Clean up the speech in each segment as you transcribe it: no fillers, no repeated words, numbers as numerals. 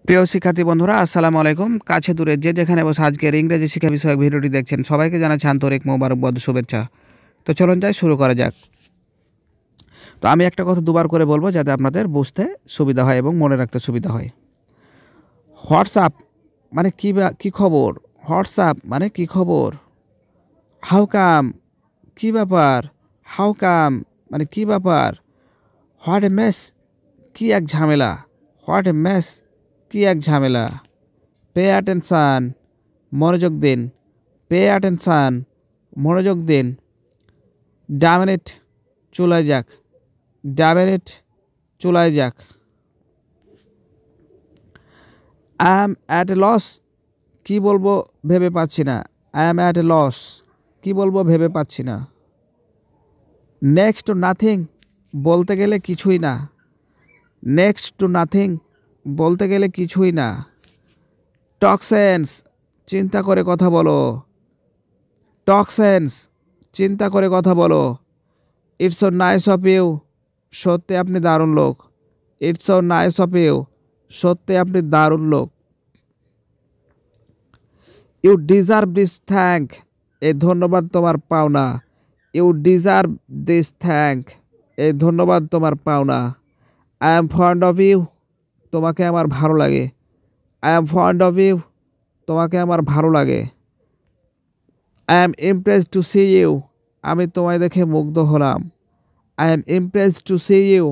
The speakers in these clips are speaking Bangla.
প্রিয় শিক্ষার্থী বন্ধুরা, আসসালামু আলাইকুম। কাছে দূরে যে যেখানে বসে আজকের ইংরেজি শিক্ষা বিষয়ক ভিডিওটি দেখছেন, সবাইকে জানাচ্ছি আন্তরিক মোবারকবাদ শুভেচ্ছা। তো চলুন যাই, শুরু করা যাক। তো আমি একটা কথা দুবার করে বলবো যাতে আপনাদের বুঝতে সুবিধা হয় এবং মনে রাখতে সুবিধা হয়। হোয়াটসঅ্যাপ মানে কি খবর? হোয়াটসঅ্যাপ মানে কি খবর? হাউ কাম কি ব্যাপার? হাউ কাম মানে কি ব্যাপার? হোয়াট এ মেস কি এক ঝামেলা? হোয়াট এ মেস কি এক ঝামেলা? পে অ্যাটেনশান মনোযোগ দিন। পে অ্যাটেনশান মনোযোগ দিন। ডামিনেট চুলায় যাক। ডামিনেট চুলায় যাক। I am at a loss কি বলবো ভেবে পাচ্ছি না। I am at a loss কি বলবো ভেবে পাচ্ছি না। নেক্সট টু নাথিং বলতে গেলে কিছুই না। নেক্সট টু নাথিং বলতে গেলে কিছুই না। টক সেন্স চিন্তা করে কথা বলো। টক সেন্স চিন্তা করে কথা বলো। It's so nice of you সত্যি আপনি দারুণ লোক। It's so nice of you সত্যি আপনি দারুণ লোক। ইউ ডিজার্ভ দিস থ্যাঙ্ক এই ধন্যবাদ তোমার পাওনা। ইউ ডিজার্ভ দিস থ্যাঙ্ক এই ধন্যবাদ তোমার পাওনা। I am fond of you তোমাকে আমার ভালো লাগে। I am fond of you তোমাকে আমার ভালো লাগে। I am impressed to see you আমি তোমায় দেখে মুগ্ধ হলাম। I am impressed to see you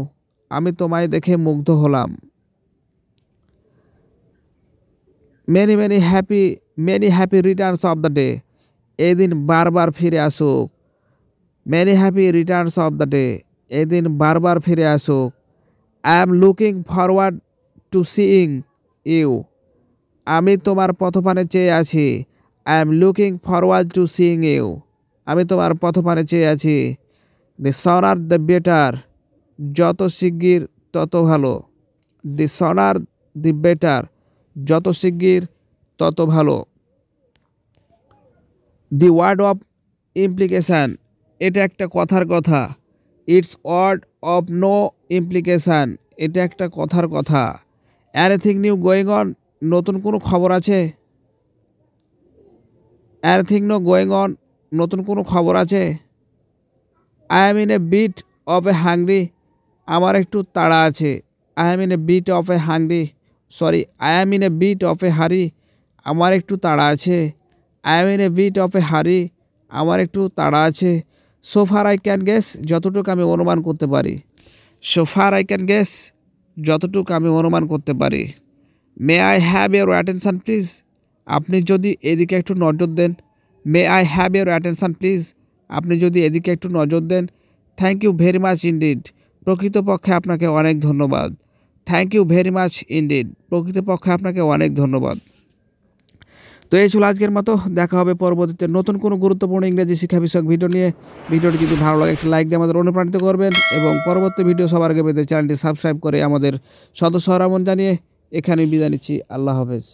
আমি তোমায় দেখে মুগ্ধ হলাম। Many happy returns of the day এই দিন বারবার ফিরে আসুক। Many happy returns of the day এই দিন বারবার ফিরে আসুক। I am looking forward to seeing you আমি তোমার পথপানে চেয়ে আছি। I am looking forward to seeing you আমি তোমার পথপানে চেয়ে আছি। দি সনার দ্য বেটার যত শিগগির তত ভালো। দি সনার দি বেটার যত শিগগির তত ভালো। দি ওয়ার্ড অফ ইমপ্লিকেশান এটা একটা কথার কথা। It's word of no implication এটা একটা কথার কথা। এনিথিং নিউ গোয়িং অন নতুন কোনো খবর আছে? এনিথিং নিউ গোয়িং অন নতুন কোনো খবর আছে? I am in a bit of a hungry আমার একটু তাড়া আছে। I am in a bit of a hungry I am in a bit of a hurry আমার একটু তাড়া আছে। I am in a bit of a hurry আমার একটু তাড়া আছে। সোফার আই ক্যান গেস যতটুকু আমি অনুমান করতে পারি। সোফার আই ক্যান গেস যতটুকু আমি অনুমান করতে পারি। May I have your attention please আপনি যদি এদিকে একটু নজর দেন। May I have your attention please আপনি যদি এদিকে একটু নজর দেন। Thank you very much indeed প্রকৃতপক্ষে আপনাকে অনেক ধন্যবাদ। Thank you very much indeed প্রকৃতপক্ষে আপনাকে অনেক ধন্যবাদ। তো এই ছিল আজকের মতো। দেখা হবে পরবর্তীতে নতুন কোনো গুরুত্বপূর্ণ ইংরেজি শিক্ষা বিষয়ক ভিডিও নিয়ে। ভিডিওটি যদি ভালো লাগে একটা লাইক দিয়ে আমাদের অনুপ্রাণিত করবেন এবং পরবর্তী ভিডিও সবার আগে পেতে চ্যানেলটি সাবস্ক্রাইব করে আমাদের সদস্য হওয়ার আমন্ত্রণ জানিয়ে এখানেই বিদায় নিচ্ছি। আল্লাহ হাফেজ।